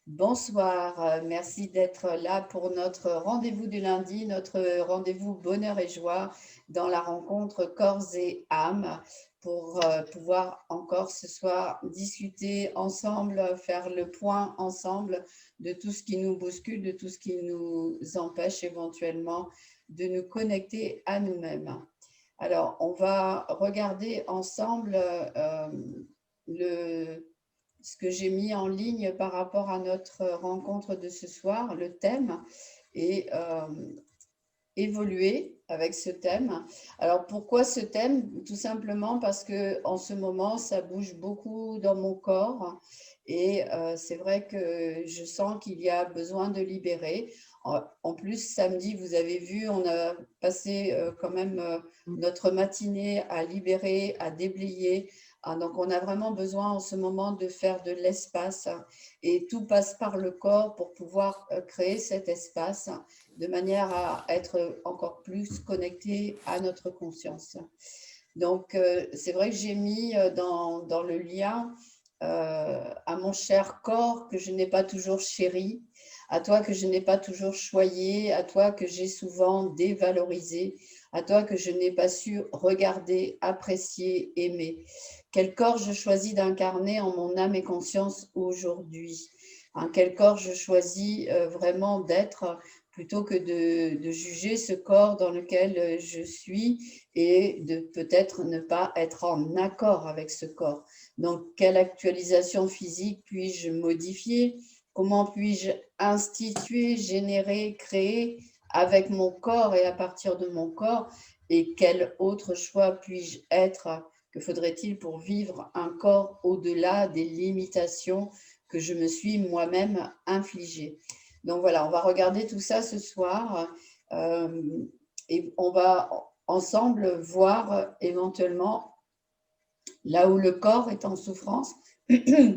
Bonsoir, merci d'être là pour notre rendez-vous du lundi, notre rendez-vous bonheur et joie dans la rencontre corps et âme pour pouvoir encore ce soir discuter ensemble, faire le point ensemble de tout ce qui nous bouscule, de tout ce qui nous empêche éventuellement de nous connecter à nous-mêmes. Alors, on va regarder ensemble le ce que j'ai mis en ligne par rapport à notre rencontre de ce soir, le thème, et évoluer avec ce thème. Alors pourquoi ce thème? Tout simplement parce que en ce moment, ça bouge beaucoup dans mon corps et c'est vrai que je sens qu'il y a besoin de libérer. En plus, samedi, vous avez vu, on a passé quand même notre matinée à libérer, à déblayer. Donc, on a vraiment besoin en ce moment de faire de l'espace et tout passe par le corps pour pouvoir créer cet espace de manière à être encore plus connecté à notre conscience. Donc, c'est vrai que j'ai mis dans le lien à mon cher corps que je n'ai pas toujours chéri, à toi que je n'ai pas toujours choyé, à toi que j'ai souvent dévalorisé, à toi que je n'ai pas su regarder, apprécier, aimer. Quel corps je choisis d'incarner en mon âme et conscience aujourd'hui? Quel corps je choisis vraiment d'être plutôt que de juger ce corps dans lequel je suis et de peut-être ne pas être en accord avec ce corps. Donc, quelle actualisation physique puis-je modifier? Comment puis-je instituer, générer, créer avec mon corps et à partir de mon corps? Et quel autre choix puis-je être? Que faudrait-il pour vivre un corps au-delà des limitations que je me suis moi-même infligées? Donc voilà, on va regarder tout ça ce soir et on va ensemble voir éventuellement là où le corps est en souffrance,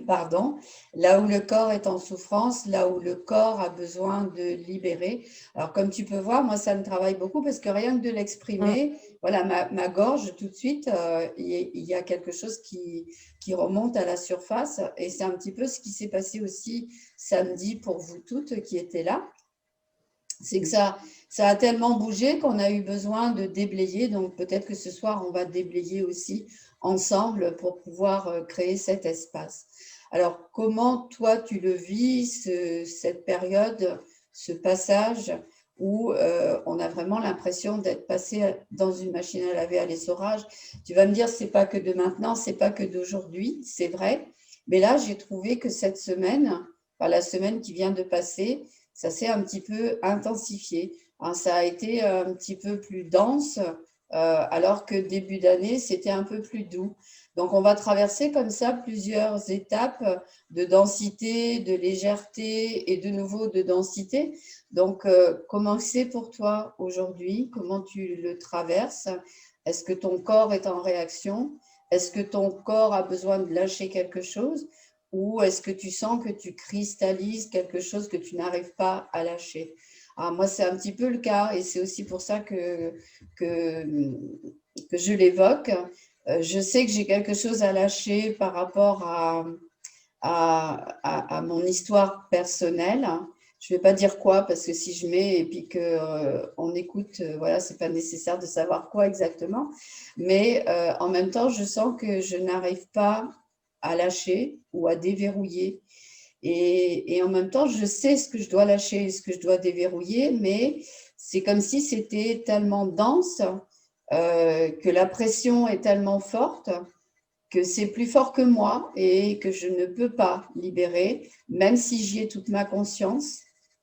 pardon, là où le corps est en souffrance, là où le corps a besoin de libérer. Alors, comme tu peux voir, moi, ça me travaille beaucoup parce que rien que de Mmh. l'exprimer, voilà, ma gorge, tout de suite, il y a quelque chose qui remonte à la surface. Et c'est un petit peu ce qui s'est passé aussi samedi pour vous toutes qui étaient là. C'est que ça a tellement bougé qu'on a eu besoin de déblayer. Donc peut-être que ce soir, on va déblayer aussi ensemble pour pouvoir créer cet espace. Alors, comment toi, tu le vis, cette période, ce passage où on a vraiment l'impression d'être passé dans une machine à laver à l'essorage? Tu vas me dire, c'est pas que de maintenant, c'est pas que d'aujourd'hui, c'est vrai. Mais là, j'ai trouvé que cette semaine, enfin, la semaine qui vient de passer, ça s'est un petit peu intensifié. Ça a été un petit peu plus dense, alors que début d'année, c'était un peu plus doux. Donc, on va traverser comme ça plusieurs étapes de densité, de légèreté et de nouveau de densité. Donc, comment c'est pour toi aujourd'hui? Comment tu le traverses? Est-ce que ton corps est en réaction? Est-ce que ton corps a besoin de lâcher quelque chose? Ou est-ce que tu sens que tu cristallises quelque chose que tu n'arrives pas à lâcher? Moi, c'est un petit peu le cas et c'est aussi pour ça que, que je l'évoque. Je sais que j'ai quelque chose à lâcher par rapport à mon histoire personnelle. Je ne vais pas dire quoi parce que si je mets et puis qu'on écoute, voilà, ce n'est pas nécessaire de savoir quoi exactement. Mais en même temps, je sens que je n'arrive pas à lâcher ou à déverrouiller. Et en même temps, je sais ce que je dois lâcher, ce que je dois déverrouiller, mais c'est comme si c'était tellement dense, que la pression est tellement forte que c'est plus fort que moi et que je ne peux pas libérer, même si j'y ai toute ma conscience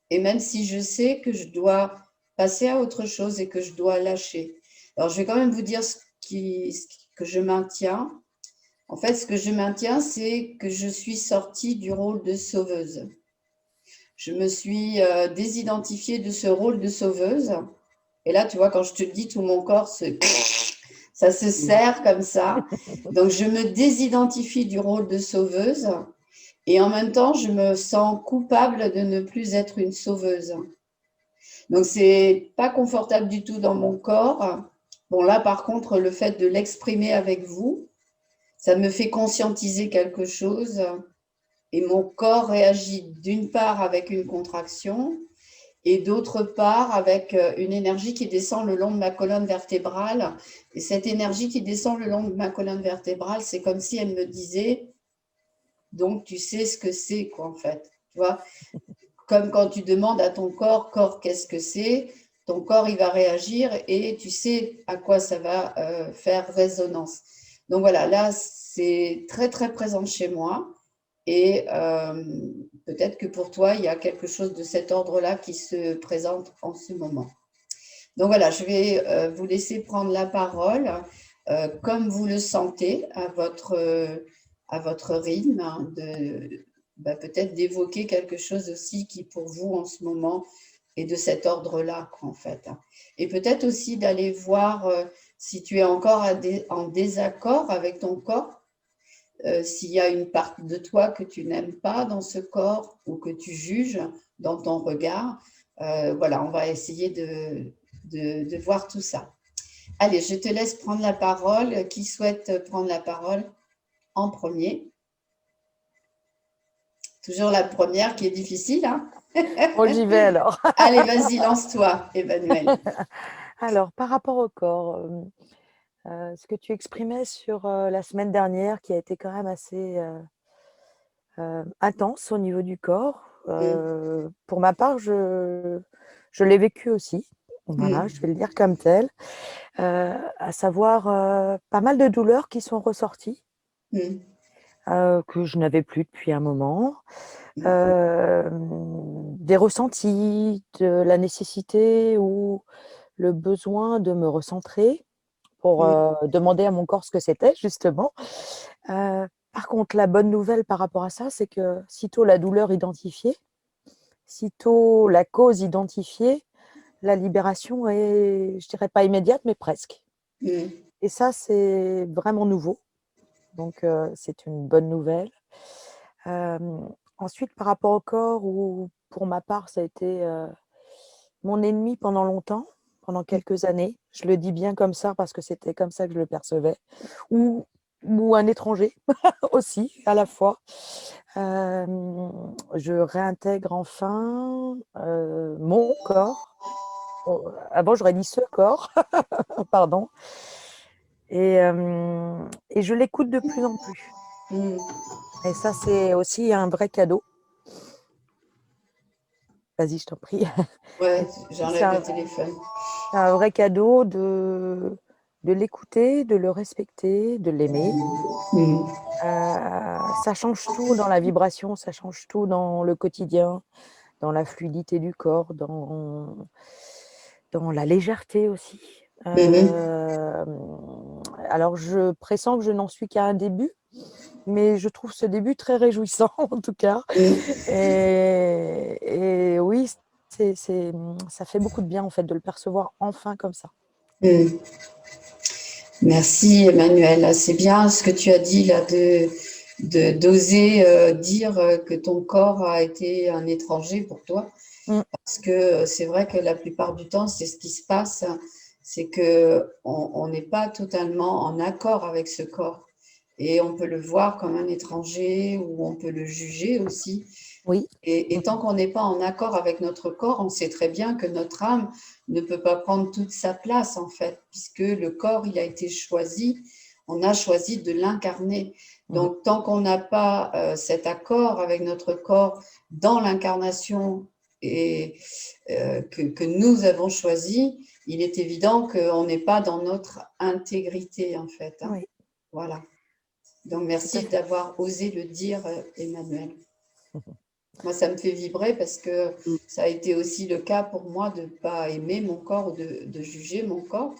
et même si je sais que je dois passer à autre chose et que je dois lâcher. Alors, je vais quand même vous dire que je maintiens. En fait, ce que je maintiens, c'est que je suis sortie du rôle de sauveuse. Je me suis désidentifiée de ce rôle de sauveuse. Et là, tu vois, quand je te le dis, tout mon corps ça se serre comme ça. Donc, je me désidentifie du rôle de sauveuse et en même temps, je me sens coupable de ne plus être une sauveuse. Donc, c'est pas confortable du tout dans mon corps. Bon, là, par contre, le fait de l'exprimer avec vous, ça me fait conscientiser quelque chose et mon corps réagit d'une part avec une contraction et d'autre part avec une énergie qui descend le long de ma colonne vertébrale. Et cette énergie qui descend le long de ma colonne vertébrale, c'est comme si elle me disait, donc tu sais ce que c'est, quoi, en fait. Tu vois, comme quand tu demandes à ton corps, qu'est-ce que c'est? Ton corps, il va réagir et tu sais à quoi ça va faire résonance. Donc voilà, là, c'est très, très présent chez moi. Et peut-être que pour toi, il y a quelque chose de cet ordre-là qui se présente en ce moment. Donc voilà, je vais vous laisser prendre la parole comme vous le sentez à votre rythme, hein, peut-être d'évoquer quelque chose aussi qui pour vous en ce moment est de cet ordre-là, en fait. Et peut-être aussi d'aller voir si tu es encore en désaccord avec ton corps, s'il y a une partie de toi que tu n'aimes pas dans ce corps ou que tu juges dans ton regard. Voilà, on va essayer de voir tout ça. Allez, je te laisse prendre la parole. Qui souhaite prendre la parole en premier? Toujours la première qui est difficile, hein? Bon, j'y vais alors. Allez, vas-y, lance-toi, Emmanuel. Alors, par rapport au corps, ce que tu exprimais sur la semaine dernière, qui a été quand même assez intense au niveau du corps, pour ma part, je l'ai vécu aussi. Voilà, je vais le dire comme tel, à savoir pas mal de douleurs qui sont ressorties, que je n'avais plus depuis un moment. Des ressentis, de la nécessité ou le besoin de me recentrer pour demander à mon corps ce que c'était, justement. Par contre, la bonne nouvelle par rapport à ça, c'est que sitôt la douleur identifiée, sitôt la cause identifiée, la libération est, je dirais pas immédiate, mais presque. Et ça, c'est vraiment nouveau. Donc, c'est une bonne nouvelle. Ensuite, par rapport au corps, où pour ma part, ça a été mon ennemi pendant longtemps, pendant quelques années. Je le dis bien comme ça parce que c'était comme ça que je le percevais. Ou un étranger aussi, à la fois. Je réintègre enfin mon corps. Avant, j'aurais dit ce corps, pardon. Et je l'écoute de plus en plus. Et ça, c'est aussi un vrai cadeau. Vas-y, je t'en prie. Ouais, Et c'est j'enlève le téléphone. un vrai cadeau de l'écouter, de le respecter, de l'aimer. Ça change tout dans la vibration, ça change tout dans le quotidien, dans la fluidité du corps, dans la légèreté aussi. Alors, je pressens que je n'en suis qu'à un début, mais je trouve ce début très réjouissant en tout cas. Et oui, ça fait beaucoup de bien en fait de le percevoir enfin comme ça. Merci Emmanuel. C'est bien ce que tu as dit là d'oser dire que ton corps a été un étranger pour toi. Parce que c'est vrai que la plupart du temps, c'est ce qui se passe, c'est que on n'est pas totalement en accord avec ce corps. Et on peut le voir comme un étranger ou on peut le juger aussi. Oui. Et tant qu'on n'est pas en accord avec notre corps, on sait très bien que notre âme ne peut pas prendre toute sa place, en fait, puisque le corps, il a été choisi, on a choisi de l'incarner. Donc, tant qu'on n'a pas cet accord avec notre corps dans l'incarnation et que nous avons choisi, il est évident qu'on n'est pas dans notre intégrité, en fait. Hein. Oui. Voilà. Donc, Tout à merci fait. d'avoir osé le dire, Emmanuel. Moi, ça me fait vibrer parce que ça a été aussi le cas pour moi de ne pas aimer mon corps ou de juger mon corps.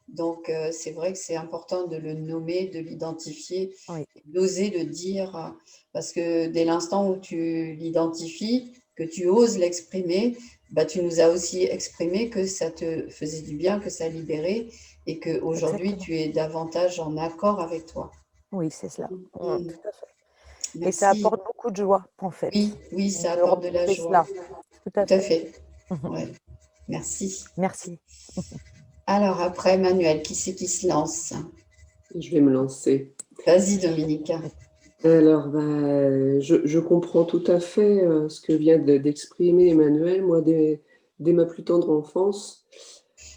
Donc, c'est vrai que c'est important de le nommer, de l'identifier, Oui. d'oser le dire, parce que dès l'instant où tu l'identifies, que tu oses l'exprimer, bah, tu nous as aussi exprimé que ça te faisait du bien, que ça libérait et qu'aujourd'hui, Exactement. tu es davantage en accord avec toi. Oui, c'est cela. Mm. Tout à fait. Et ça Merci. apporte beaucoup de joie, en fait, Oui, oui, ça de apporte de la retrouver joie. cela. Tout Tout à à fait. fait. Ouais. Merci. Merci. Alors après, Manuel, qui c'est qui se lance? Je vais me lancer. Vas-y, Dominique. Alors, je comprends tout à fait ce que vient d'exprimer Emmanuel. Moi, dès ma plus tendre enfance,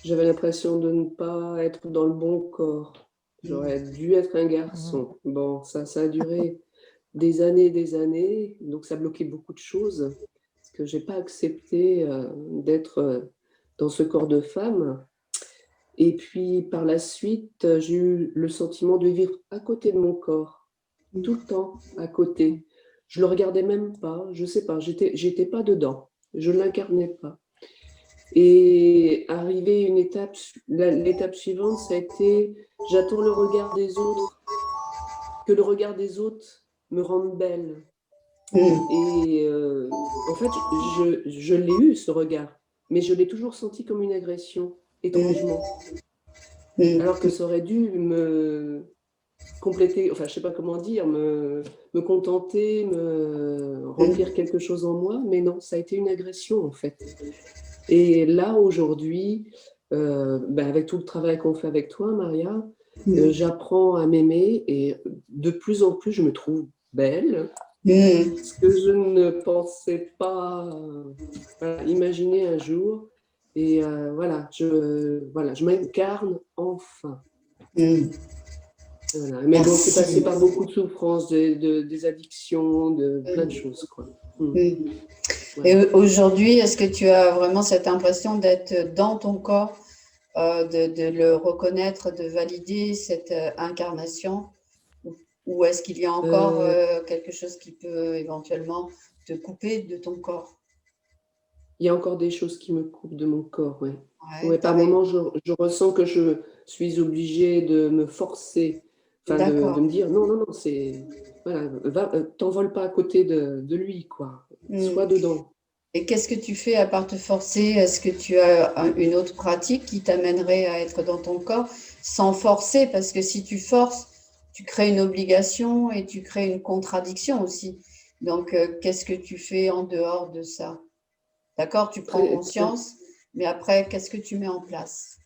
j'avais l'impression de ne pas être dans le bon corps. J'aurais dû être un Mhm. garçon. Bon, ça a duré des années, donc ça bloquait beaucoup de choses, parce que j'ai pas accepté d'être dans ce corps de femme. Et puis, par la suite, j'ai eu le sentiment de vivre à côté de mon corps tout le temps à côté. Je le regardais même pas, je sais pas, j'étais pas dedans, je l'incarnais pas. Et arrivé une étape, l'étape suivante, ça a été j'attends le regard des autres, que le regard des autres me rende belle. Mm, Et en fait, je l'ai eu ce regard, mais je l'ai toujours senti comme une agression, mm, étrangement. Alors que mm, ça aurait dû me compléter, enfin je sais pas comment dire, me contenter, me remplir mm, quelque chose en moi, mais non, ça a été une agression en fait. Et là aujourd'hui, avec tout le travail qu'on fait avec toi, Maria, mm, j'apprends à m'aimer et de plus en plus je me trouve belle, mm, ce que je ne pensais pas voilà, imaginer un jour. Et voilà, je m'incarne enfin. mm. Voilà. Mais bon, c'est passé Merci. par beaucoup de souffrances, des addictions, de plein de choses, quoi. Mm. Et Voilà. aujourd'hui, est-ce que tu as vraiment cette impression d'être dans ton corps, de le reconnaître, de valider cette incarnation, ou est-ce qu'il y a encore Euh, quelque chose qui peut éventuellement te couper de ton corps? il y a encore des choses qui me coupent de mon corps, ouais. Ouais, Ouais, par moments, je ressens que je suis obligée de me forcer, enfin de d'accord. me dire non, non, non, c'est voilà, t'envole pas à côté de lui, quoi. Sois Mm. dedans. Et qu'est-ce que tu fais à part te forcer? Est-ce que tu as une autre pratique qui t'amènerait à être dans ton corps sans forcer? Parce que si tu forces, tu crées une obligation et tu crées une contradiction aussi. Donc, qu'est-ce que tu fais en dehors de ça? D'accord, tu prends Très, très, conscience, mais après, qu'est-ce que tu mets en place?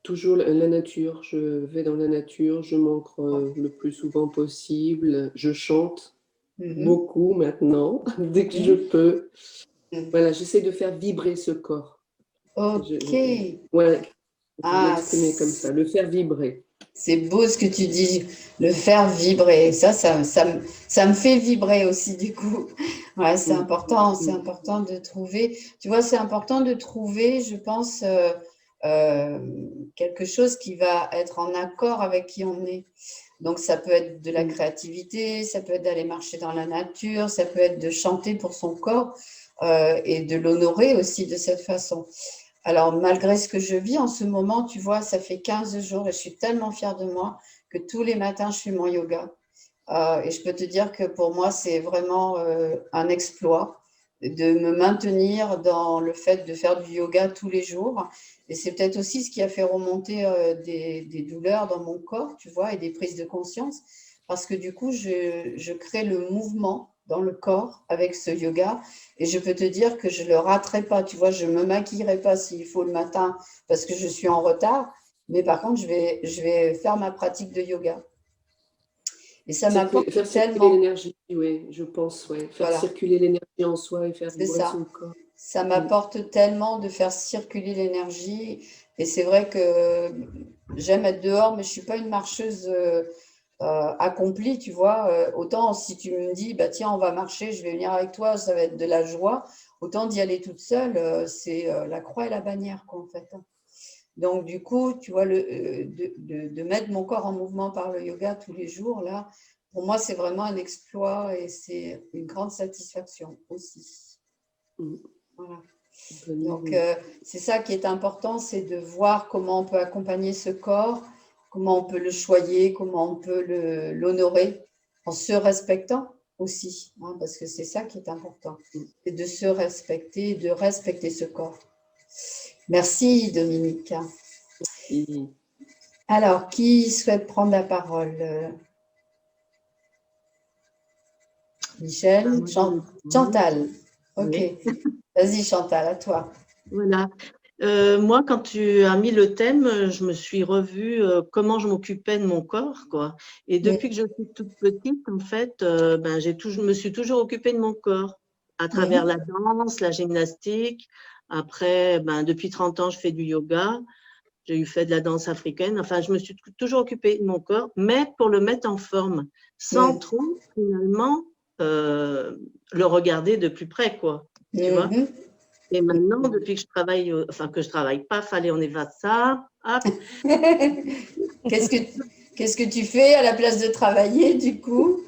toujours la nature. Je vais dans la nature, je m'ancre le plus souvent possible. Je chante Mhm, beaucoup maintenant, dès que je mhm, peux. mhm. Voilà, j'essaie de faire vibrer ce corps. Ok. Ouais, je vais Ah, l'exprimer comme ça, le faire vibrer. c'est beau ce que tu dis, le faire vibrer. Ça me fait vibrer aussi, du coup. Ouais, Mm, c'est mm. important de trouver. Tu vois, c'est important de trouver, je pense, euh, quelque chose qui va être en accord avec qui on est. Donc, ça peut être de la Mm. créativité, ça peut être d'aller marcher dans la nature, ça peut être de chanter pour son corps, et de l'honorer aussi de cette façon. Alors, malgré ce que je vis en ce moment, tu vois, ça fait 15 jours et je suis tellement fière de moi que tous les matins, je fais mon yoga. Et je peux te dire que pour moi, c'est vraiment un exploit de me maintenir dans le fait de faire du yoga tous les jours. Et c'est peut-être aussi ce qui a fait remonter des douleurs dans mon corps, tu vois, et des prises de conscience. Parce que du coup, je crée le mouvement dans le corps avec ce yoga. Et je peux te dire que je ne le raterai pas. Tu vois, je ne me maquillerai pas s'il faut le matin parce que je suis en retard. Mais par contre, je vais faire ma pratique de yoga. Et ça Faire m'apporte circuler tellement. l'énergie, oui, je pense, ouais. Faire Voilà, circuler l'énergie en soi et faire c'est vibrer ça. son corps. Ça Mm. m'apporte tellement de faire circuler l'énergie. Et c'est vrai que j'aime être dehors, mais je ne suis pas une marcheuse accomplie, tu vois. Autant si tu me dis, bah, tiens, on va marcher, je vais venir avec toi, ça va être de la joie. Autant d'y aller toute seule, c'est la croix et la bannière, quoi, en fait. Donc, du coup, tu vois, de mettre mon corps en mouvement par le yoga tous les jours, là, pour moi, c'est vraiment un exploit et c'est une grande satisfaction aussi. Mm. Voilà. Bonne Donc, idée. c'est ça qui est important, c'est de voir comment on peut accompagner ce corps, comment on peut le choyer, comment on peut l'honorer en se respectant aussi, hein, parce que c'est ça qui est important, Mm. c'est de se respecter, de respecter ce corps. Merci, Dominique. Et- Alors, qui souhaite prendre la parole? Michel? Moi, je réponds. Chantal. Ok. Oui, Vas-y, Chantal, à toi. voilà. Moi, quand tu as mis le thème, je me suis revue comment je m'occupais de mon corps, quoi. Et Mm, depuis que je suis toute petite, en fait, ben, me suis toujours occupée de mon corps à travers mm, la danse, la gymnastique. Après, ben, depuis 30 ans, je fais du yoga. J'ai eu fait de la danse africaine. Enfin, je me suis toujours occupée de mon corps, mais pour le mettre en forme, sans mm, trop, finalement, euh, le regarder de plus près, quoi. Tu vois? mhm. Et maintenant, depuis que je travaille, enfin que je travaille pas, fallait on évade ça. Hop. Qu'est-ce que, qu'est-ce que tu fais à la place de travailler, du coup?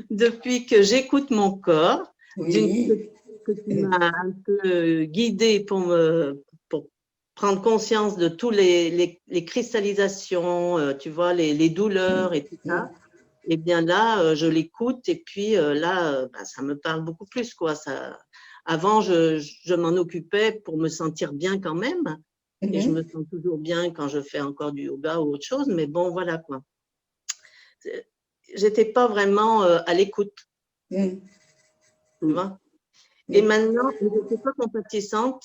Depuis que j'écoute mon corps, Oui. que tu m'as un peu guidée pour prendre conscience de tous les cristallisations, tu vois, les douleurs et tout ça. Mm, Et bien là, je l'écoute et puis là, bah, ça me parle beaucoup plus, quoi. Ça, avant, je m'en occupais pour me sentir bien quand même. Et je me mhm, sens toujours bien quand je fais encore du yoga ou autre chose. Mais bon, voilà, quoi. J'étais pas vraiment à l'écoute, mm, tu vois. Et mm, maintenant, je ne suis pas compatissante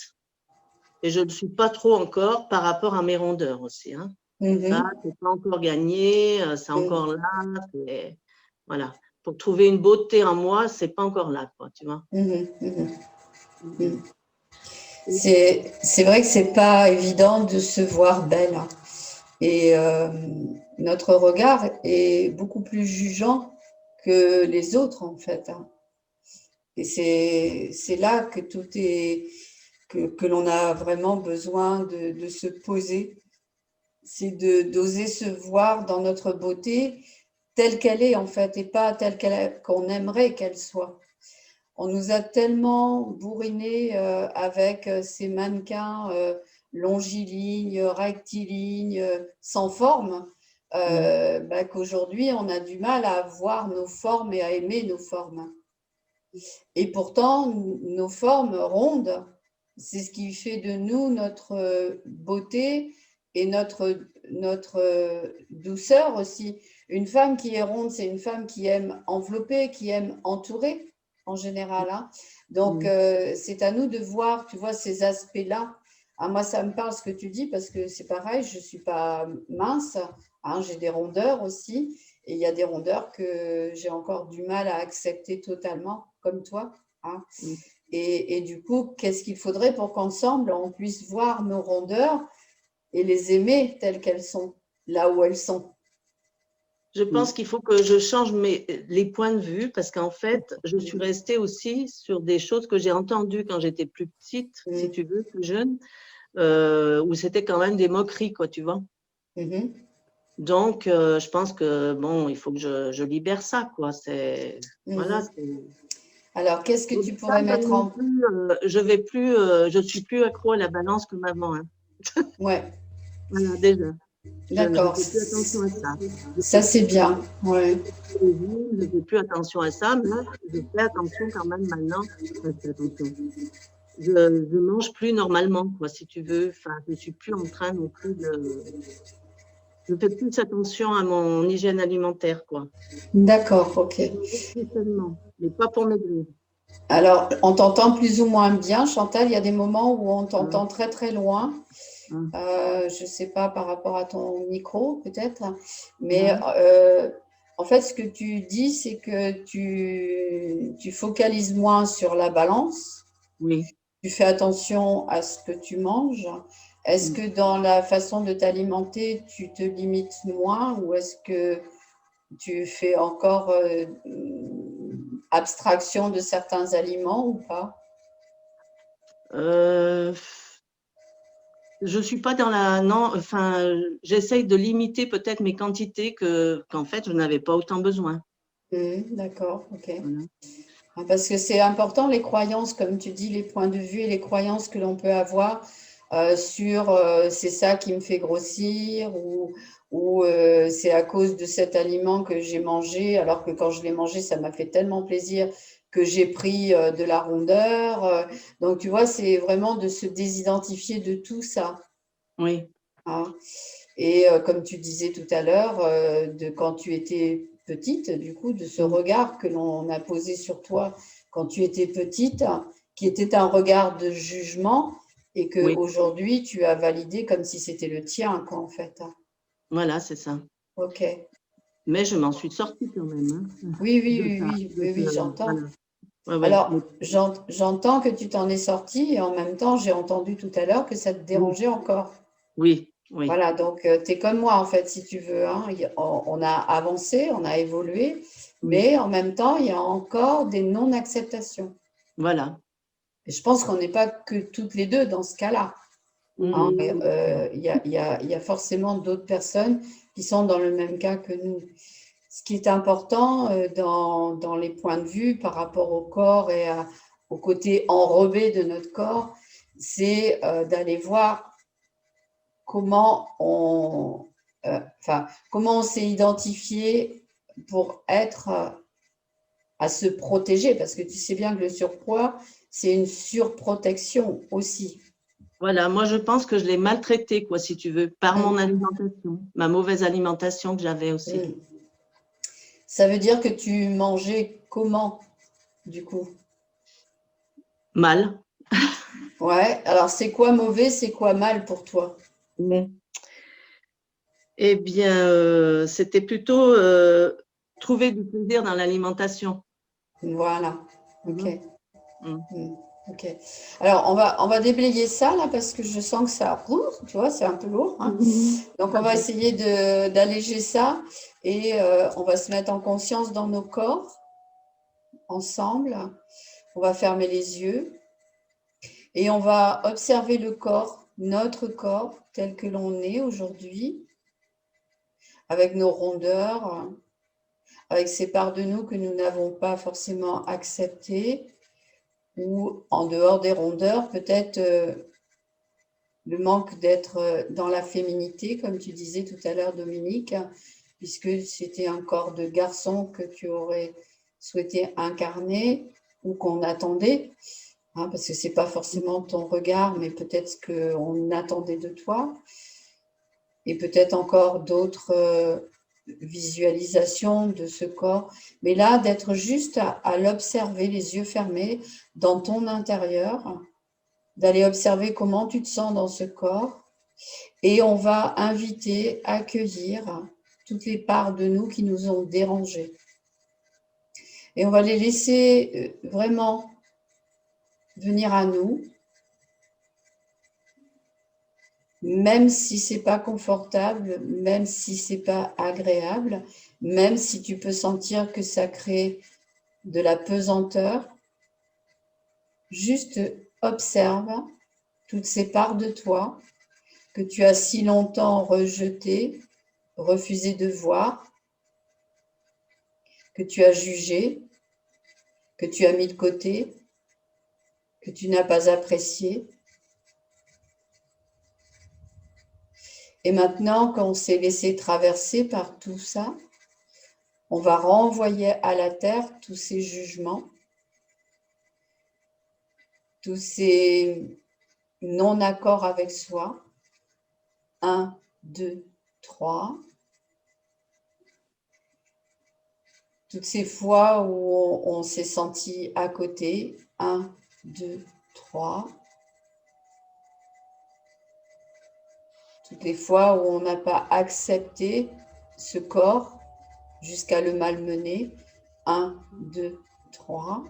et je ne le suis pas trop encore par rapport à mes rondeurs aussi, hein. Ça, mhm, c'est pas encore gagné, c'est mm, encore là. Voilà. Pour trouver une beauté en moi, c'est pas encore là, quoi, tu vois. mhm, mhm, Mhm. mm. C'est vrai que c'est pas évident de se voir belle, hein. Et notre regard est beaucoup plus jugeant que les autres, en fait, hein. Et c'est là que tout est, que l'on a vraiment besoin de se poser. C'est d'oser se voir dans notre beauté telle qu'elle est, en fait, et pas telle qu'on aimerait qu'elle soit. On nous a tellement bourriné avec ces mannequins longilignes, rectilignes, sans forme, Mhm. bah, qu'aujourd'hui, on a du mal à voir nos formes et à aimer nos formes. Et pourtant, nos formes rondes, c'est ce qui fait de nous notre beauté et notre douceur aussi. Une femme qui est ronde, c'est une femme qui aime envelopper, qui aime entourer en général, hein. Donc, Mhm. c'est à nous de voir, tu vois, ces aspects-là. Ah, moi, ça me parle ce que tu dis parce que c'est pareil, je ne suis pas mince, hein, j'ai des rondeurs aussi. Et il y a des rondeurs que j'ai encore du mal à accepter totalement, comme toi, hein. Mhm. Et du coup, qu'est-ce qu'il faudrait pour qu'ensemble, on puisse voir nos rondeurs et les aimer telles qu'elles sont, là où elles sont. Je pense qu'il faut que je change les points de vue parce qu'en fait, je suis restée aussi sur des choses que j'ai entendues quand j'étais plus petite, si Mm. tu veux, plus jeune, où c'était quand même des moqueries, quoi, tu vois. Mhm. Donc, je pense que bon, il faut que je libère ça, quoi. Voilà. Mhm. Alors, qu'est-ce que Bon, tu ça, pourrais mettre non en... plus, je suis plus accro à la balance comme avant, hein. Ouais, Voilà, déjà. Je d'accord. fais plus attention à ça. Je fais Ça, c'est plus bien. Ouais. je fais plus attention à ça, mais je fais attention quand même maintenant. Enfin, je fais attention. Je mange plus normalement, quoi, si tu veux. Enfin, je suis plus en train non plus je fais plus attention à mon hygiène alimentaire, quoi. D'accord, ok. Je mange plus sainement, mais pas pour maigrir. Alors, on t'entend plus ou moins bien, Chantal. Il y a des moments où on Hein, t'entend très, très loin. hein, Je ne sais pas par rapport à ton micro, peut-être, mais hein. en fait, ce que tu dis, c'est que tu focalises moins sur la balance, Oui. tu fais attention à ce que tu manges. Est-ce Mm. que dans la façon de t'alimenter, tu te limites moins ou est-ce que tu fais encore abstraction de certains aliments ou pas? Euh, je suis pas dans la non, enfin, j'essaye de limiter peut-être mes quantités qu'en fait je n'avais pas autant besoin. D'accord, ok. Voilà. Parce que c'est important, les croyances, comme tu dis, les points de vue et les croyances que l'on peut avoir sur c'est ça qui me fait grossir ou c'est à cause de cet aliment que j'ai mangé, alors que quand je l'ai mangé, ça m'a fait tellement plaisir que j'ai pris de la rondeur. Donc, tu vois, c'est vraiment de se désidentifier de tout ça, Oui. hein. Et comme tu disais tout à l'heure, de quand tu étais petite, du coup, de ce Mm. regard que l'on a posé sur toi quand tu étais petite, qui était un regard de jugement, et Oui, qu'aujourd'hui, tu as validé comme si c'était le tien, quoi, en fait. voilà, c'est ça. Ok. Mais je m'en suis sortie quand même, hein, Oui, oui, de oui, ça. oui, oui, oui, j'entends. Voilà. Ouais, ouais. Alors, j'entends que tu t'en es sorti et en même temps, j'ai entendu tout à l'heure que ça te dérangeait encore. Oui, oui, Voilà, donc tu es comme moi, en fait, si tu veux. Hein. On a avancé, on a évolué, oui. mais en même temps, il y a encore des non-acceptations. Voilà. Et je pense qu'on n'est pas que toutes les deux dans ce cas-là. Hein. Il y a forcément d'autres personnes qui sont dans le même cas que nous. Ce qui est important dans les points de vue par rapport au corps et au côté enrobé de notre corps, c'est d'aller voir comment comment on s'est identifié pour être à se protéger, parce que tu sais bien que le surpoids, c'est une surprotection aussi. Voilà, moi je pense que je l'ai maltraité, quoi, si tu veux, par mon alimentation, ma mauvaise alimentation que j'avais aussi. Ça veut dire que tu mangeais comment, du coup? Mal. Ouais, alors c'est quoi mauvais, c'est quoi mal pour toi? Eh bien, c'était plutôt trouver du plaisir dans l'alimentation. Voilà, ok. Mm. Ok. Alors, on va déblayer ça là parce que je sens que ça, tu vois, c'est un peu lourd. Hein. Donc, on va essayer d'alléger ça et on va se mettre en conscience dans nos corps ensemble. On va fermer les yeux et on va observer le corps, notre corps tel que l'on est aujourd'hui, avec nos rondeurs, avec ces parts de nous que nous n'avons pas forcément acceptées ou en dehors des rondeurs, peut-être le manque d'être dans la féminité, comme tu disais tout à l'heure, Dominique, puisque c'était un corps de garçon que tu aurais souhaité incarner ou qu'on attendait, hein, parce que ce n'est pas forcément ton regard, mais peut-être ce qu'on attendait de toi, et peut-être encore d'autres visualisations de ce corps. Mais là, d'être juste à l'observer, les yeux fermés, dans ton intérieur, d'aller observer comment tu te sens dans ce corps. Et on va inviter, accueillir toutes les parts de nous qui nous ont dérangés. Et on va les laisser vraiment venir à nous, même si c'est pas confortable, même si c'est pas agréable, même si tu peux sentir que ça crée de la pesanteur. Juste observe toutes ces parts de toi que tu as si longtemps rejetées, refusé de voir, que tu as jugé, que tu as mis de côté, que tu n'as pas apprécié. Et maintenant qu'on s'est laissé traverser par tout ça, on va renvoyer à la terre tous ces jugements, tous ces non-accords avec soi. 1, 2, 3. Toutes ces fois où on s'est senti à côté. 1, 2, 3. Toutes les fois où on n'a pas accepté ce corps jusqu'à le malmener. 1, 2, 3.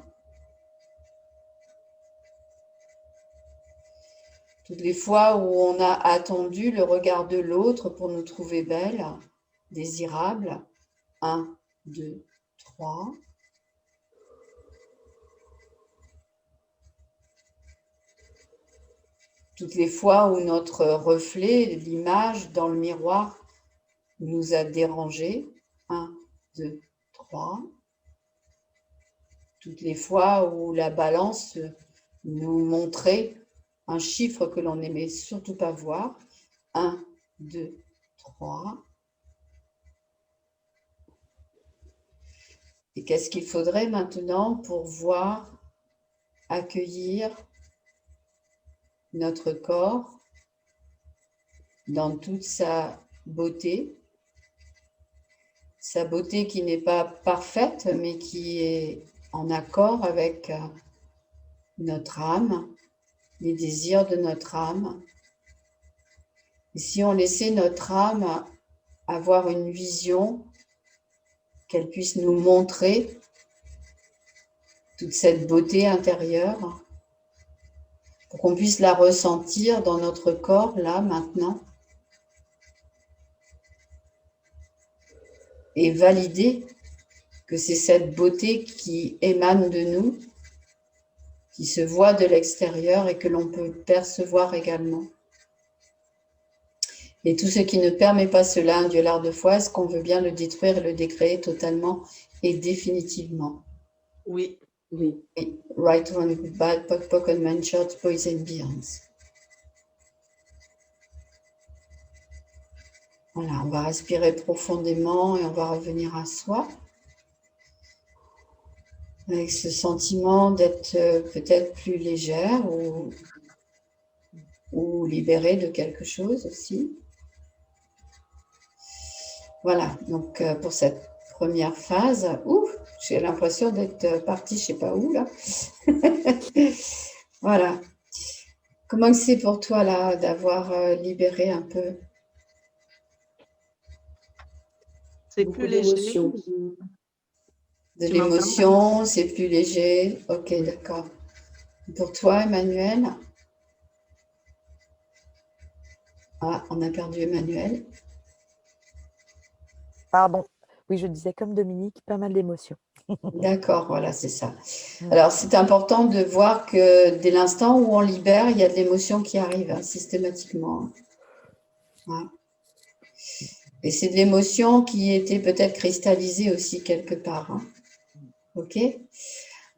Toutes les fois où on a attendu le regard de l'autre pour nous trouver belles, désirables. 1, 2, 3. Toutes les fois où notre reflet, l'image dans le miroir, nous a dérangés. 1, 2, 3. Toutes les fois où la balance nous montrait un chiffre que l'on n'aimait surtout pas voir. 1, 2, 3. Et qu'est-ce qu'il faudrait maintenant pour voir, accueillir notre corps dans toute sa beauté qui n'est pas parfaite, mais qui est en accord avec notre âme, les désirs de notre âme. Et si on laissait notre âme avoir une vision, qu'elle puisse nous montrer toute cette beauté intérieure, pour qu'on puisse la ressentir dans notre corps, là, maintenant, et valider que c'est cette beauté qui émane de nous, qui se voit de l'extérieur et que l'on peut percevoir également. Et tout ce qui ne permet pas cela, un Dieu l'art de foi, est-ce qu'on veut bien le détruire et le décréer totalement et définitivement? Oui. Oui. Right, wrong, good, bad, poc, poc, and man, short, boys and beyonds. Voilà, on va respirer profondément et on va revenir à soi. Avec ce sentiment d'être peut-être plus légère ou libérée de quelque chose aussi. Voilà, donc pour cette première phase, j'ai l'impression d'être partie, je ne sais pas où là. Voilà. Comment c'est pour toi là d'avoir libéré un peu? C'est Beaucoup plus léger. d'émotions. De Tu l'émotion, c'est plus léger. Ok, d'accord. Pour toi, Emmanuel? Ah, on a perdu Emmanuel. Pardon. Oui, je disais comme Dominique, pas mal d'émotions. D'accord, voilà, c'est ça. Alors, c'est important de voir que dès l'instant où on libère, il y a de l'émotion qui arrive systématiquement. Ouais. Et c'est de l'émotion qui était peut-être cristallisée aussi quelque part. Hein. OK?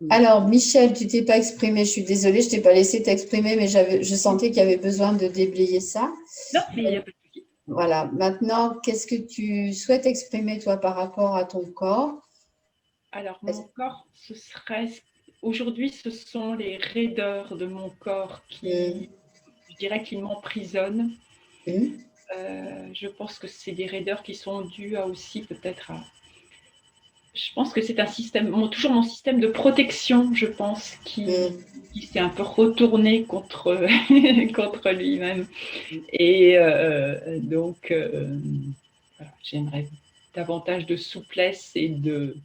Alors, Michel, tu t'es pas exprimé. Je suis désolée, je t'ai pas laissé t'exprimer, mais je sentais qu'il y avait besoin de déblayer ça. Non, il n'y a pas de souci. Voilà. Maintenant, qu'est-ce que tu souhaites exprimer, toi, par rapport à ton corps? Alors, mon corps, ce serait... Aujourd'hui, ce sont les raideurs de mon corps qui, je dirais, qui m'emprisonnent. Je pense que c'est des raideurs qui sont dues à aussi peut-être à... Je pense que c'est un système, toujours mon système de protection, je pense, qui s'est un peu retourné contre, contre lui-même. Et donc, voilà, j'aimerais davantage de souplesse et de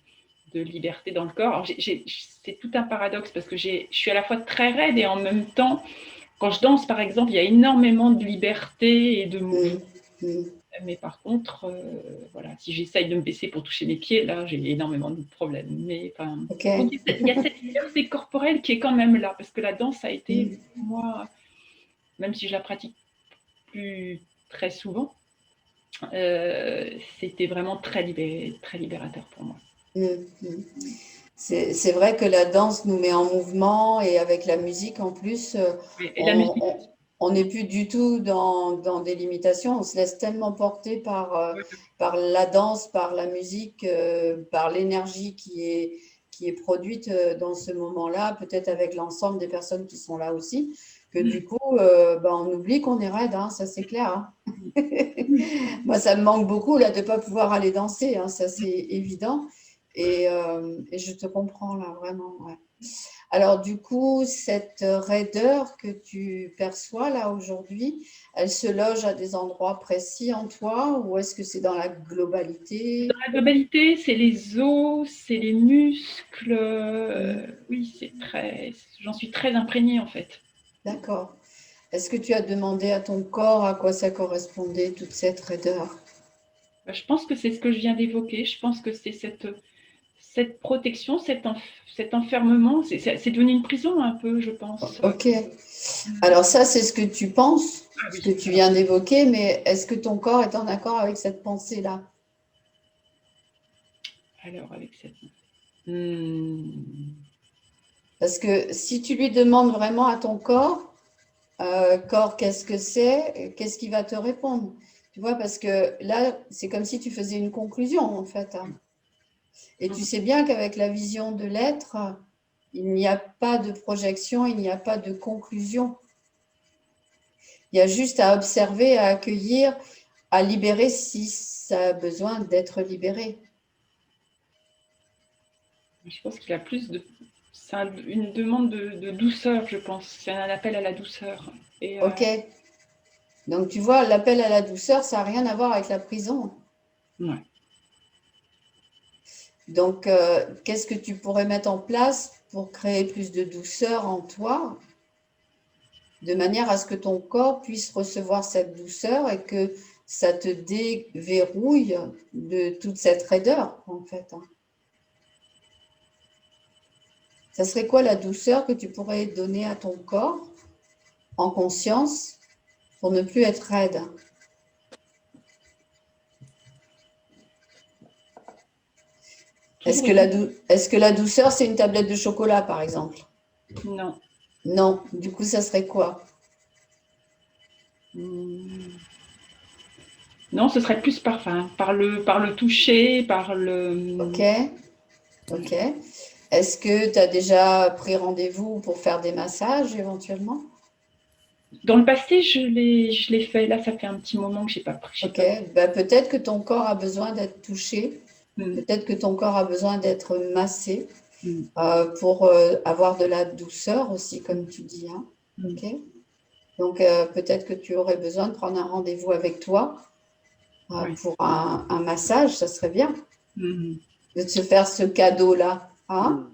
liberté dans le corps. Alors, c'est tout un paradoxe parce que je suis à la fois très raide et en même temps, quand je danse, par exemple, il y a énormément de liberté et de mouvement. Mais par contre, voilà, si j'essaye de me baisser pour toucher mes pieds, là, j'ai énormément de problèmes. Mais enfin, donc, il y a cette liberté corporelle qui est quand même là, parce que la danse a été, pour moi, même si je la pratique plus très souvent, c'était vraiment très libérateur pour moi. C'est vrai que la danse nous met en mouvement et avec la musique en plus, on n'est plus du tout dans des limitations. On se laisse tellement porter par la danse, par la musique, par l'énergie qui est produite dans ce moment-là, peut-être avec l'ensemble des personnes qui sont là aussi, que du coup, on oublie qu'on est raide, hein, ça c'est clair. Hein. Moi, ça me manque beaucoup là, de ne pas pouvoir aller danser, hein, ça c'est évident. Et je te comprends là, vraiment. Ouais. Alors, du coup, cette raideur que tu perçois là aujourd'hui, elle se loge à des endroits précis en toi ou est-ce que c'est dans la globalité? Dans la globalité, c'est les os, c'est les muscles. Oui, c'est très. J'en suis très imprégnée en fait. D'accord. Est-ce que tu as demandé à ton corps à quoi ça correspondait, toute cette raideur? Je pense que c'est ce que je viens d'évoquer. Je pense que c'est cette protection, cet enfermement. C'est devenu une prison un peu, je pense. Ok. Alors ça, c'est ce que tu penses, ce que tu viens d'évoquer, mais est-ce que ton corps est en accord avec cette pensée-là? Alors, avec cette... Parce que si tu lui demandes vraiment à ton corps, qu'est-ce que c'est, qu'est-ce qu'il va te répondre? Tu vois, parce que là, c'est comme si tu faisais une conclusion, en fait. Hein. Et tu sais bien qu'avec la vision de l'être, il n'y a pas de projection, il n'y a pas de conclusion. Il y a juste à observer, à accueillir, à libérer si ça a besoin d'être libéré. Je pense qu'il a plus de... c'est une demande de douceur, je pense. C'est un appel à la douceur. Et, Ok. Donc, tu vois, l'appel à la douceur, ça n'a rien à voir avec la prison. ouais. Donc, qu'est-ce que tu pourrais mettre en place pour créer plus de douceur en toi, de manière à ce que ton corps puisse recevoir cette douceur et que ça te déverrouille de toute cette raideur, en fait. Ça serait quoi la douceur que tu pourrais donner à ton corps en conscience pour ne plus être raide? Est-ce que la douceur, c'est une tablette de chocolat, par exemple? Non. Non. Du coup, ça serait quoi? Non, ce serait plus par le toucher, par le... Ok. Ok. Est-ce que tu as déjà pris rendez-vous pour faire des massages éventuellement? Dans le passé, je l'ai fait. Là, ça fait un petit moment que je n'ai pas pris. Ok. Ben, peut-être que ton corps a besoin d'être touché. Peut-être que ton corps a besoin d'être massé pour avoir de la douceur aussi, comme tu dis. Hein. Ok. Donc, peut-être que tu aurais besoin de prendre un rendez-vous avec toi pour un massage. Ça serait bien de te faire ce cadeau-là. Hein?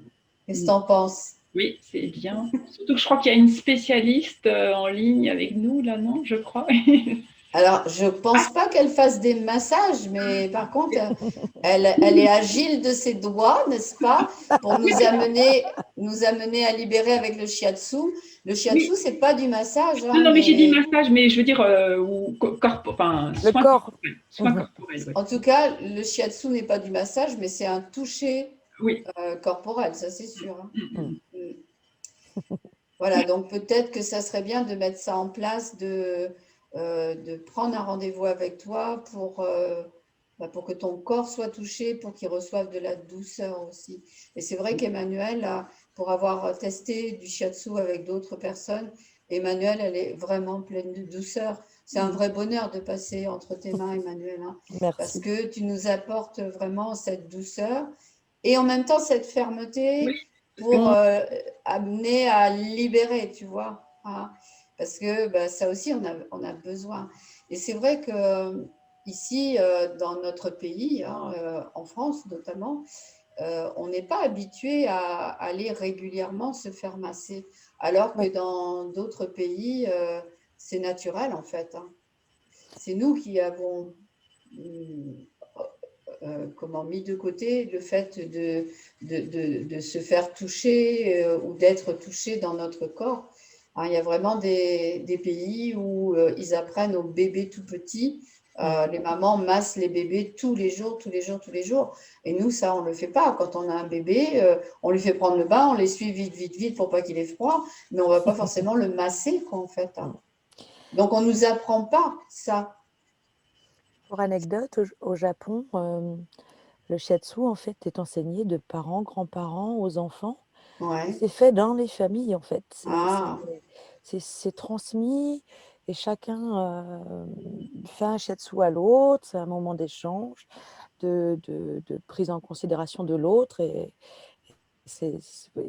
Qu'est-ce que tu en penses? Oui, c'est bien. Surtout que je crois qu'il y a une spécialiste en ligne avec nous, là, non? Je crois. Alors, je ne pense pas qu'elle fasse des massages, mais par contre, elle est agile de ses doigts, n'est-ce pas, pour nous amener à libérer avec le shiatsu. Le shiatsu, ce n'est pas du massage. Hein, non, mais j'ai dit massage, mais je veux dire le corps. Soins corporels. Ouais. En tout cas, le shiatsu n'est pas du massage, mais c'est un toucher corporel, ça c'est sûr. Hein. Voilà, donc peut-être que ça serait bien de mettre ça en place, de prendre un rendez-vous avec toi pour que ton corps soit touché, pour qu'il reçoive de la douceur aussi. Et c'est vrai qu'Emmanuel, pour avoir testé du shiatsu avec d'autres personnes, Emmanuel, elle est vraiment pleine de douceur. C'est un vrai bonheur de passer entre tes mains, Emmanuel, hein, parce que tu nous apportes vraiment cette douceur et en même temps cette fermeté pour amener à libérer, tu vois. Hein, parce que ça aussi, on a besoin. Et c'est vrai que ici, dans notre pays, hein, en France notamment, on n'est pas habitué à aller régulièrement se faire masser, alors que dans d'autres pays, c'est naturel en fait. Hein. C'est nous qui avons mis de côté le fait de se faire toucher ou d'être touché dans notre corps. Hein, il y a vraiment des pays où ils apprennent aux bébés tout petits. Les mamans massent les bébés tous les jours. Et nous, ça, on ne le fait pas. Quand on a un bébé, on lui fait prendre le bain, on l'essuie vite pour pas qu'il ait froid, mais on ne va pas forcément le masser, quoi, en fait. Hein. Donc, on ne nous apprend pas ça. Pour anecdote, au Japon, le shiatsu, en fait, est enseigné de parents, grands-parents aux enfants. Ouais. C'est fait dans les familles, en fait. C'est transmis et chacun fait un shiatsu à l'autre. C'est un moment d'échange, de prise en considération de l'autre. Et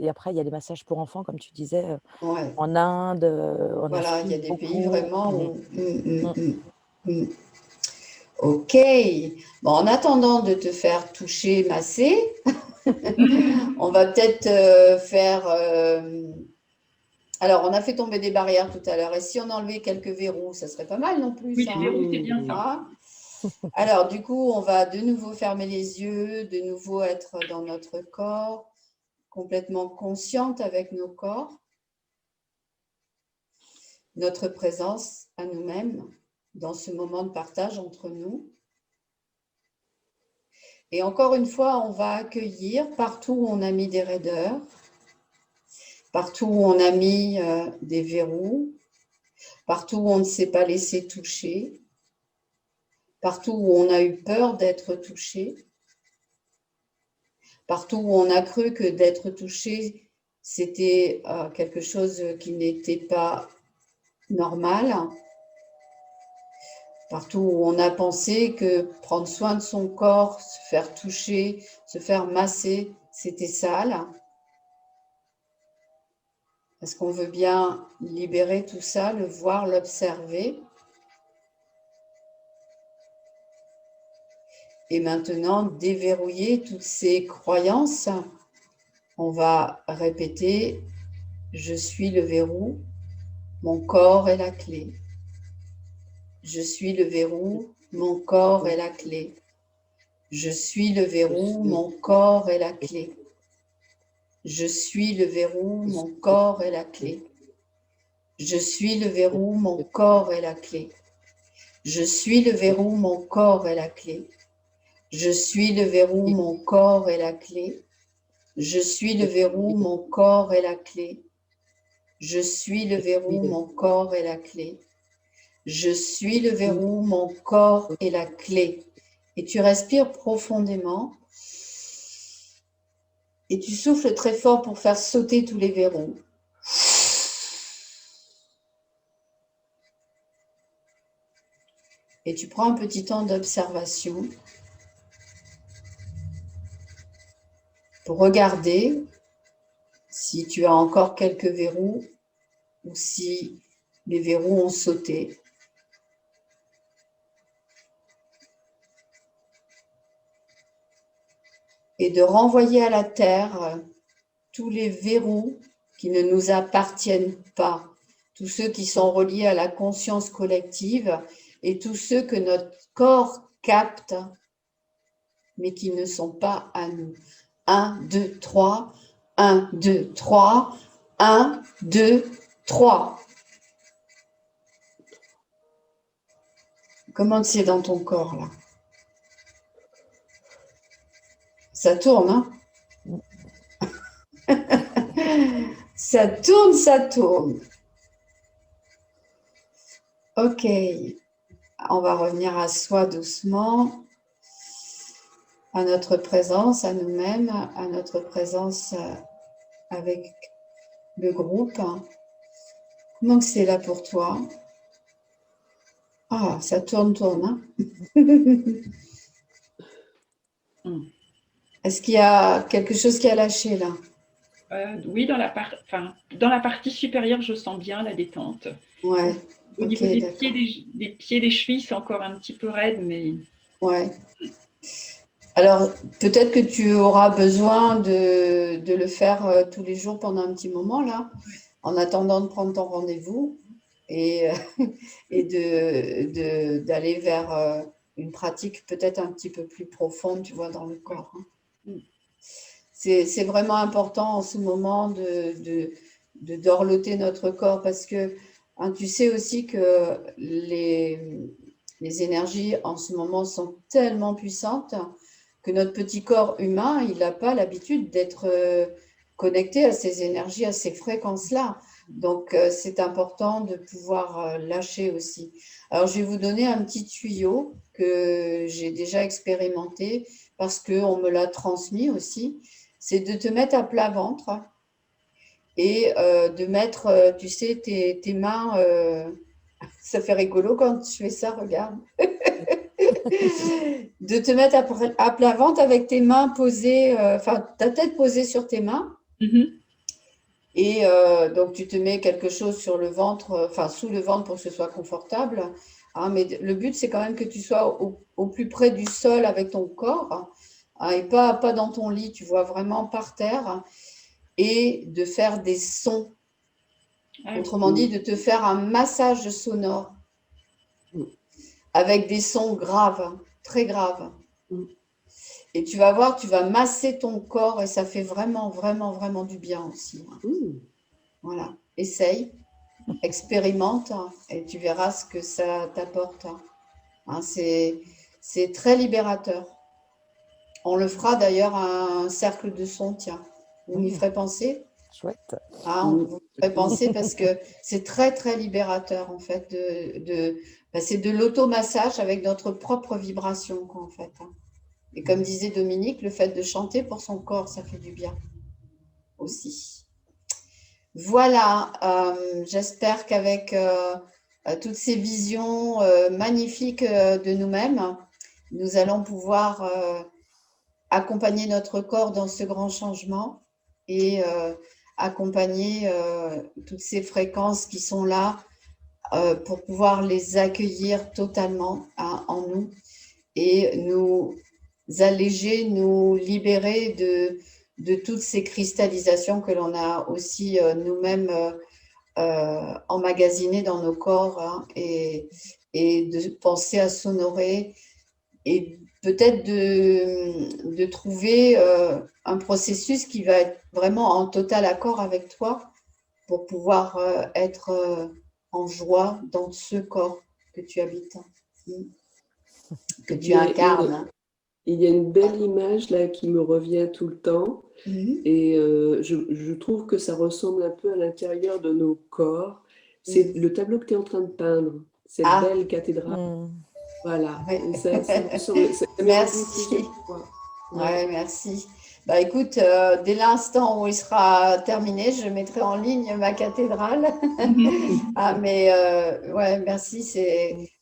après, il y a des massages pour enfants, comme tu disais, en Inde, en Voilà, il y a Afrique, des pays beaucoup. vraiment où... Ok. Bon, en attendant de te faire toucher, masser, on va peut-être faire... Alors, on a fait tomber des barrières tout à l'heure. Et si on enlevait quelques verrous, ça serait pas mal non plus, oui, ça. les verrous, c'est bien ça. Hein. Alors, du coup, on va de nouveau fermer les yeux, de nouveau être dans notre corps, complètement consciente avec nos corps, notre présence à nous-mêmes dans ce moment de partage entre nous. Et encore une fois, on va accueillir partout où on a mis des raideurs, partout où on a mis des verrous, partout où on ne s'est pas laissé toucher, partout où on a eu peur d'être touché, partout où on a cru que d'être touché, c'était quelque chose qui n'était pas normal, partout où on a pensé que prendre soin de son corps, se faire toucher, se faire masser, c'était sale. Est-ce qu'on veut bien libérer tout ça, le voir, l'observer? Et maintenant, déverrouiller toutes ces croyances. On va répéter, je suis le verrou, mon corps est la clé. Je suis le verrou, mon corps est la clé. Je suis le verrou, mon corps est la clé. Je suis le verrou, mon corps est la clé. Je suis le verrou, mon corps est la clé. Je suis le verrou, mon corps est la clé. Je suis le verrou, mon corps est la clé. Je suis le verrou, mon corps est la clé. Je suis le verrou, mon corps est la clé. Je suis le verrou, mon corps est la clé. Et tu respires profondément. Et tu souffles très fort pour faire sauter tous les verrous. Et tu prends un petit temps d'observation pour regarder si tu as encore quelques verrous ou si les verrous ont sauté. Et de renvoyer à la terre tous les verrous qui ne nous appartiennent pas, tous ceux qui sont reliés à la conscience collective et tous ceux que notre corps capte, mais qui ne sont pas à nous. 1, 2, 3, 1, 2, 3, 1, 2, 3. Comment c'est dans ton corps, là? Ça tourne, hein? Ça tourne, ça tourne. Ok. On va revenir à soi doucement, à notre présence, à nous-mêmes, à notre présence avec le groupe. Comment c'est là pour toi? Ah, ça tourne, hein? Est-ce qu'il y a quelque chose qui a lâché là? Oui, dans la partie supérieure, je sens bien la détente. Ouais. Au niveau des pieds, des chevilles, c'est encore un petit peu raide, mais... Ouais. Alors, peut-être que tu auras besoin de le faire tous les jours pendant un petit moment, là, en attendant de prendre ton rendez-vous et d'aller vers une pratique peut-être un petit peu plus profonde, tu vois, dans le corps. Hein. C'est vraiment important en ce moment de dorloter notre corps parce que hein, tu sais aussi que les énergies en ce moment sont tellement puissantes que notre petit corps humain, il n'a pas l'habitude d'être connecté à ces énergies, à ces fréquences-là. Donc, c'est important de pouvoir lâcher aussi. Alors, je vais vous donner un petit tuyau que j'ai déjà expérimenté parce qu'on me l'a transmis aussi. C'est de te mettre à plat ventre et de mettre, tu sais, tes mains... ça fait rigolo quand tu fais ça, regarde. De te mettre à plat ventre avec tes mains posées, ta tête posée sur tes mains. Mm-hmm. Et donc, tu te mets quelque chose sur le ventre, sous le ventre pour que ce soit confortable. Hein, mais le but, c'est quand même que tu sois au plus près du sol avec ton corps hein, et pas dans ton lit, tu vois, vraiment par terre. Et de faire des sons. Autrement dit, de te faire un massage sonore avec des sons graves, très graves. Et tu vas voir, tu vas masser ton corps et ça fait vraiment, vraiment, vraiment du bien aussi. Voilà, essaye, expérimente et tu verras ce que ça t'apporte. Hein, c'est très libérateur. On le fera d'ailleurs à un cercle de son, tiens. Vous m'y ferez penser? Chouette. Ah, on vous ferait penser parce que c'est très, très libérateur, en fait. C'est de l'automassage avec notre propre vibration, quoi, en fait. Et comme disait Dominique, le fait de chanter pour son corps, ça fait du bien aussi. Voilà, j'espère qu'avec toutes ces visions magnifiques de nous-mêmes, nous allons pouvoir accompagner notre corps dans ce grand changement et accompagner toutes ces fréquences qui sont là pour pouvoir les accueillir totalement en nous et nous alléger, nous libérer de toutes ces cristallisations que l'on a aussi nous-mêmes emmagasinées dans nos corps, hein, et de penser à s'honorer et peut-être de trouver un processus qui va être vraiment en total accord avec toi pour pouvoir être en joie dans ce corps que tu habites, que tu incarnes. Il y a une belle image là qui me revient tout le temps et je trouve que ça ressemble un peu à l'intérieur de nos corps. C'est le tableau que tu es en train de peindre, cette belle cathédrale. Voilà. Ouais. Ça Merci. Ouais, merci. Bah écoute, dès l'instant où il sera terminé, je mettrai en ligne ma cathédrale. Mais ouais, merci.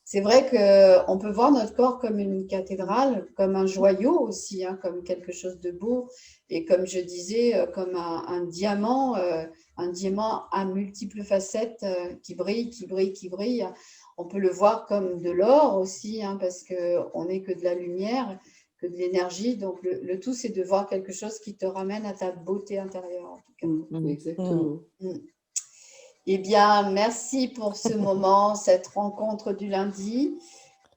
C'est vrai qu'on peut voir notre corps comme une cathédrale, comme un joyau aussi, hein, comme quelque chose de beau. Et comme je disais, comme un diamant à multiples facettes qui brille, qui brille, qui brille. On peut le voir comme de l'or aussi, hein, parce qu'on n'est que de la lumière, que de l'énergie. Donc, le tout, c'est de voir quelque chose qui te ramène à ta beauté intérieure, en tout cas. Exactement. Eh bien, merci pour ce moment, cette rencontre du lundi.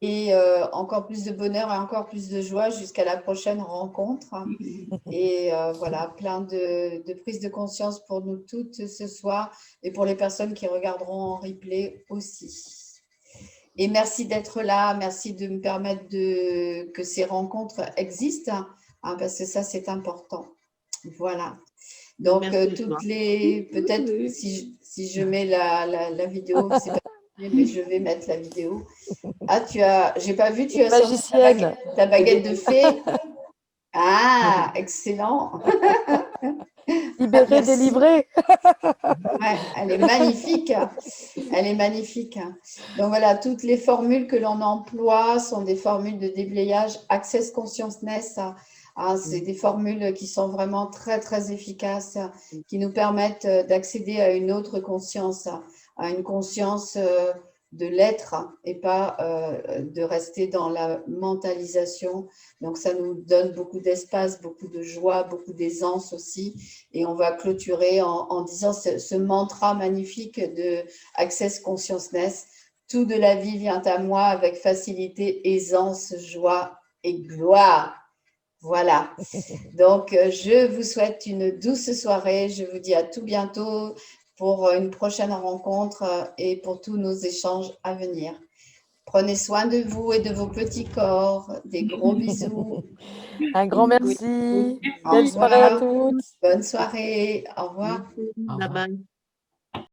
Et encore plus de bonheur et encore plus de joie jusqu'à la prochaine rencontre. Et voilà, plein de prise de conscience pour nous toutes ce soir et pour les personnes qui regarderont en replay aussi. Et merci d'être là, merci de me permettre que ces rencontres existent, hein, parce que ça, c'est important. Voilà. Donc, peut-être si je mets la vidéo, c'est pas mais je vais mettre la vidéo. Ah, j'ai pas vu, tu as sorti ta baguette de fée. Ah, excellent. Libérée, délivrée. Ouais, elle est magnifique. Elle est magnifique. Donc voilà, toutes les formules que l'on emploie sont des formules de déblayage Access Consciousness. C'est des formules qui sont vraiment très, très efficaces, qui nous permettent d'accéder à une autre conscience, à une conscience de l'être et pas de rester dans la mentalisation. Donc, ça nous donne beaucoup d'espace, beaucoup de joie, beaucoup d'aisance aussi. Et on va clôturer en disant ce mantra magnifique de Access Consciousness. Tout de la vie vient à moi avec facilité, aisance, joie et gloire. Voilà. Donc, je vous souhaite une douce soirée. Je vous dis à tout bientôt pour une prochaine rencontre et pour tous nos échanges à venir. Prenez soin de vous et de vos petits corps. Des gros bisous. Un grand merci. Au Belle soirée à revoir. toutes. Bonne soirée. Au revoir. Au revoir. Bye bye.